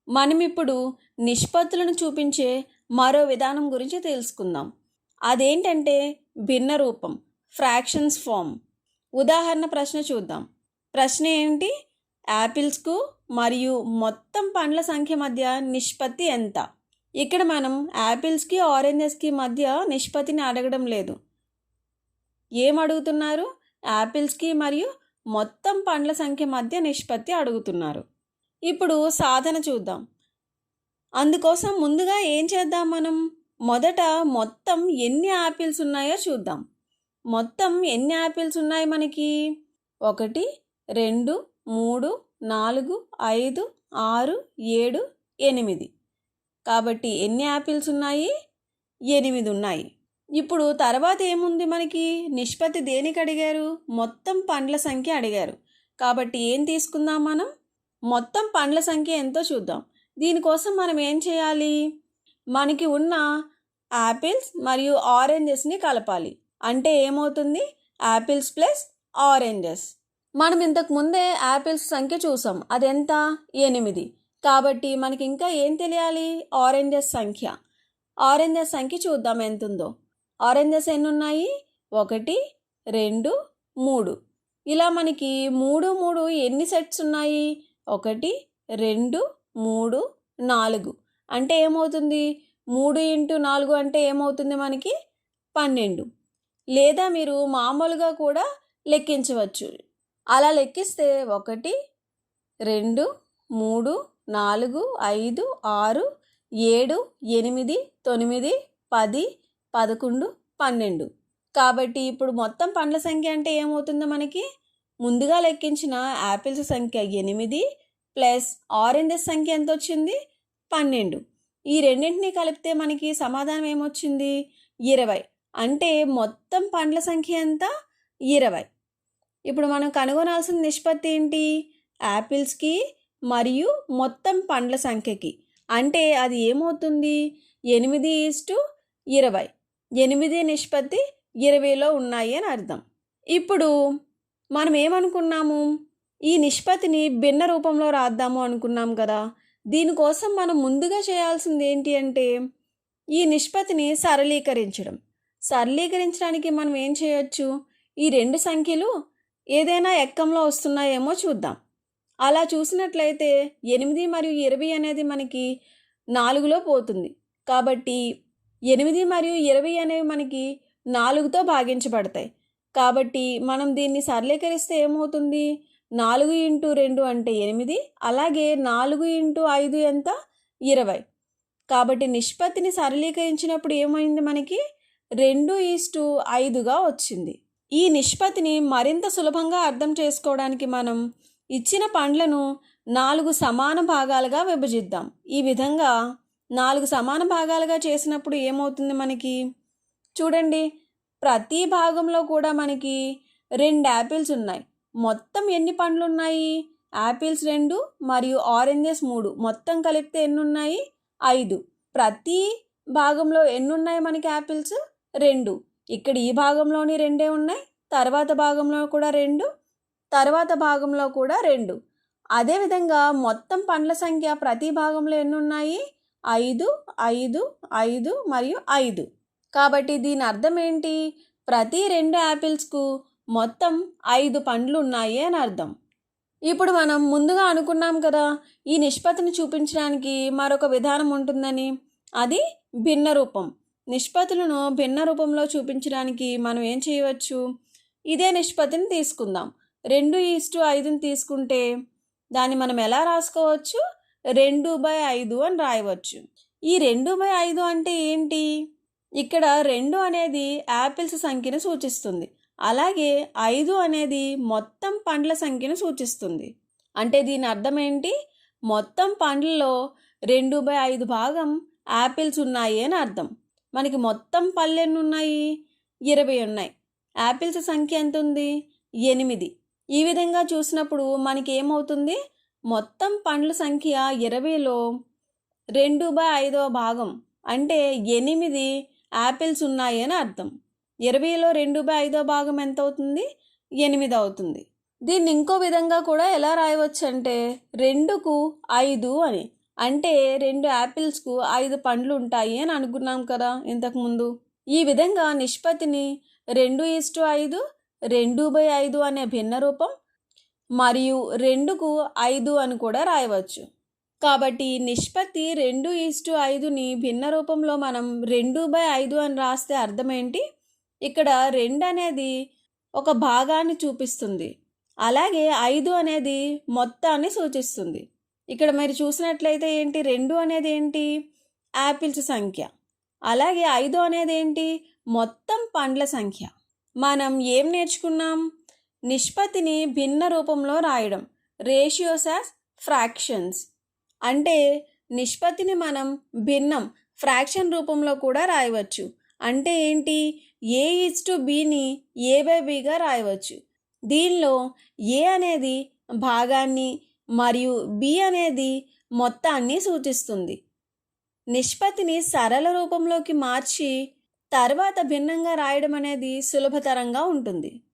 మనం ఇప్పుడు నిష్పత్తులను చూపించే మరో విధానం గురించి తెలుసుకుందాం. అదేంటంటే భిన్న రూపం, ఫ్రాక్షన్స్ ఫామ్. ఉదాహరణ ప్రశ్న చూద్దాం. ప్రశ్న ఏంటి? యాపిల్స్కు మరియు మొత్తం పండ్ల సంఖ్య మధ్య నిష్పత్తి ఎంత? ఇక్కడ మనం యాపిల్స్కి ఆరెంజెస్కి మధ్య నిష్పత్తిని అడగడం లేదు. ఏం అడుగుతున్నారు? యాపిల్స్కి మరియు మొత్తం పండ్ల సంఖ్య మధ్య నిష్పత్తి అడుగుతున్నారు. ఇప్పుడు సాధన చూద్దాం. అందుకోసం ముందుగా ఏం చేద్దాం? మనం మొదట మొత్తం ఎన్ని యాపిల్స్ ఉన్నాయో చూద్దాం. మొత్తం ఎన్ని యాపిల్స్ ఉన్నాయి మనకి? 1 2 3 4 5 6 7 8. కాబట్టి ఎన్ని యాపిల్స్ ఉన్నాయి? 8 ఉన్నాయి. ఇప్పుడు తర్వాత ఏముంది మనకి? నిష్పత్తి దేనికి అడిగారు? మొత్తం పండ్ల సంఖ్య అడిగారు. కాబట్టి ఏం తీసుకుందాం మనం? మొత్తం పండ్ల సంఖ్య ఎంతో చూద్దాం. దీనికోసం మనం ఏం చేయాలి? మనకి ఉన్న యాపిల్స్ మరియు ఆరెంజెస్ని కలపాలి. అంటే ఏమవుతుంది? Apples plus oranges. మనం ఇంతకు ముందే యాపిల్స్ సంఖ్య చూసాం. అదెంత? 8. కాబట్టి మనకి ఇంకా ఏం తెలియాలి? ఆరెంజెస్ సంఖ్య. ఆరెంజెస్ సంఖ్య చూద్దాం ఎంత ఉందో. ఆరెంజెస్ ఎన్ని ఉన్నాయి? 1 2 3. ఇలా మనకి 3 3 ఎన్ని సెట్స్ ఉన్నాయి? 1 2 3 4. అంటే ఏమవుతుంది? 3 × 4 అంటే ఏమవుతుంది మనకి? 12. లేదా మీరు మామూలుగా కూడా లెక్కించవచ్చు. అలా లెక్కిస్తే 1 2 3 4 5 6 7 8 9 10 11 12. కాబట్టి ఇప్పుడు మొత్తం పండ్ల సంఖ్య అంటే ఏమవుతుందో మనకి? ముందుగా లెక్కించిన యాపిల్స్ సంఖ్య 8 ప్లస్ ఆరెంజెస్ సంఖ్య ఎంత వచ్చింది? 12. ఈ రెండింటిని కలిపితే మనకి సమాధానం ఏమొచ్చింది? 20. అంటే మొత్తం పండ్ల సంఖ్య ఎంత? 20. ఇప్పుడు మనం కనుగొనాల్సిన నిష్పత్తి ఏంటి? యాపిల్స్కి మరియు మొత్తం పండ్ల సంఖ్యకి. అంటే అది ఏమవుతుంది? 8:20. 8 నిష్పత్తి 20లో ఉన్నాయి అని అర్థం. ఇప్పుడు మనం ఏమనుకున్నాము? ఈ నిష్పత్తిని భిన్న రూపంలో రాద్దాము అనుకున్నాం కదా. దీనికోసం మనం ముందుగా చేయాల్సింది ఏంటి అంటే ఈ నిష్పత్తిని సరళీకరించడానికి మనం ఏం చేయొచ్చు? ఈ రెండు సంఖ్యలు ఏదైనా ఎక్కంలో వస్తున్నాయేమో చూద్దాం. అలా చూసినట్లయితే 8 మరియు 20 అనేది మనకి 4లో పోతుంది. కాబట్టి 8 మరియు 20 అనేవి మనకి 4తో భాగించబడతాయి. కాబట్టి మనం దీన్ని సరళీకరిస్తే ఏమవుతుంది? 4 × 2 అంటే 8. అలాగే 4 × 5 ఎంత? 20. కాబట్టి నిష్పత్తిని సరళీకరించినప్పుడు ఏమైంది మనకి? 2:5గా వచ్చింది. ఈ నిష్పత్తిని మరింత సులభంగా అర్థం చేసుకోవడానికి మనం ఇచ్చిన పండ్లను 4 సమాన భాగాలుగా విభజిద్దాం. ఈ విధంగా 4 సమాన భాగాలుగా చేసినప్పుడు ఏమవుతుంది మనకి? చూడండి, ప్రతి భాగంలో కూడా మనకి 2 యాపిల్స్ ఉన్నాయి. మొత్తం ఎన్ని పండ్లు ఉన్నాయి? యాపిల్స్ 2 మరియు ఆరెంజెస్ 3. మొత్తం కలిపితే ఎన్ని ఉన్నాయి? 5. ప్రతి భాగంలో ఎన్ని ఉన్నాయి మనకి యాపిల్స్? 2. ఇక్కడ ఈ భాగంలోని 2 ఉన్నాయి. తర్వాత భాగంలో కూడా 2. తర్వాత భాగంలో కూడా 2. అదేవిధంగా మొత్తం పండ్ల సంఖ్య ప్రతి భాగంలో ఎన్ని ఉన్నాయి? 5 5 5 మరియు 5. కాబట్టి దీని అర్థం ఏంటి? ప్రతి 2 యాపిల్స్కు మొత్తం 5 పండ్లు ఉన్నాయి అని అర్థం. ఇప్పుడు మనం ముందుగా అనుకున్నాం కదా ఈ నిష్పత్తిని చూపించడానికి మరొక విధానం ఉంటుందని. అది భిన్న రూపం. నిష్పత్తులను భిన్న రూపంలో చూపించడానికి మనం ఏం చేయవచ్చు? ఇదే నిష్పత్తిని తీసుకుందాం. 2:5ని తీసుకుంటే దాన్ని మనం ఎలా రాసుకోవచ్చు? 2/5 అని రాయవచ్చు. ఈ 2/5 అంటే ఏంటి? ఇక్కడ 2 అనేది యాపిల్స్ సంఖ్యను సూచిస్తుంది. అలాగే 5 అనేది మొత్తం పండ్ల సంఖ్యను సూచిస్తుంది. అంటే దీని అర్థం ఏంటి? మొత్తం పండ్లలో 2/5 భాగం యాపిల్స్ ఉన్నాయి అని అర్థం. మనకి మొత్తం పళ్ళు ఎన్ని ఉన్నాయి? 20 ఉన్నాయి. యాపిల్స్ సంఖ్య ఎంత ఉంది? 8. ఈ విధంగా చూసినప్పుడు మనకి ఏమవుతుంది? మొత్తం పండ్ల సంఖ్య 20లో 2/5వ భాగం అంటే 8 యాపిల్స్ ఉన్నాయి అని అర్థం. 20లో 2/5వ భాగం ఎంత అవుతుంది? 8 అవుతుంది. దీన్ని ఇంకో విధంగా కూడా ఎలా రాయవచ్చు అంటే 2కు 5 అని. అంటే 2 యాపిల్స్‌కు 5 పండ్లు ఉంటాయి అని అనుకున్నాం కదా ఇంతకుముందు. ఈ విధంగా నిష్పత్తిని 2:5, 2/5 అనే భిన్న రూపం మరియు 2కు 5 అని కూడా రాయవచ్చు. కాబట్టి నిష్పత్తి 2:5ని భిన్న రూపంలో మనం 2/5 అని రాస్తే అర్థం ఏంటి? ఇక్కడ 2 అనేది ఒక భాగాన్ని చూపిస్తుంది. అలాగే 5 అనేది మొత్తాన్ని సూచిస్తుంది. ఇక్కడ మీరు చూసినట్లయితే ఏంటి 2 అనేది ఏంటి? యాపిల్స్ సంఖ్య. అలాగే 5 అనేది ఏంటి? మొత్తం పండ్ల సంఖ్య. మనం ఏం నేర్చుకున్నాం? నిష్పత్తిని భిన్న రూపంలో రాయడం, రేషియోస్ యాజ్ ఫ్రాక్షన్స్. అంటే నిష్పత్తిని మనం భిన్నం, ఫ్రాక్షన్ రూపంలో కూడా రాయవచ్చు. అంటే ఏంటి? A:Bని A/Bగా రాయవచ్చు. దీనిలో A అనేది భాగాన్ని మరియు B అనేది మొత్తాన్ని సూచిస్తుంది. నిష్పత్తిని సరళ రూపంలోకి మార్చి తర్వాత భిన్నంగా రాయడం అనేది సులభతరంగా ఉంటుంది.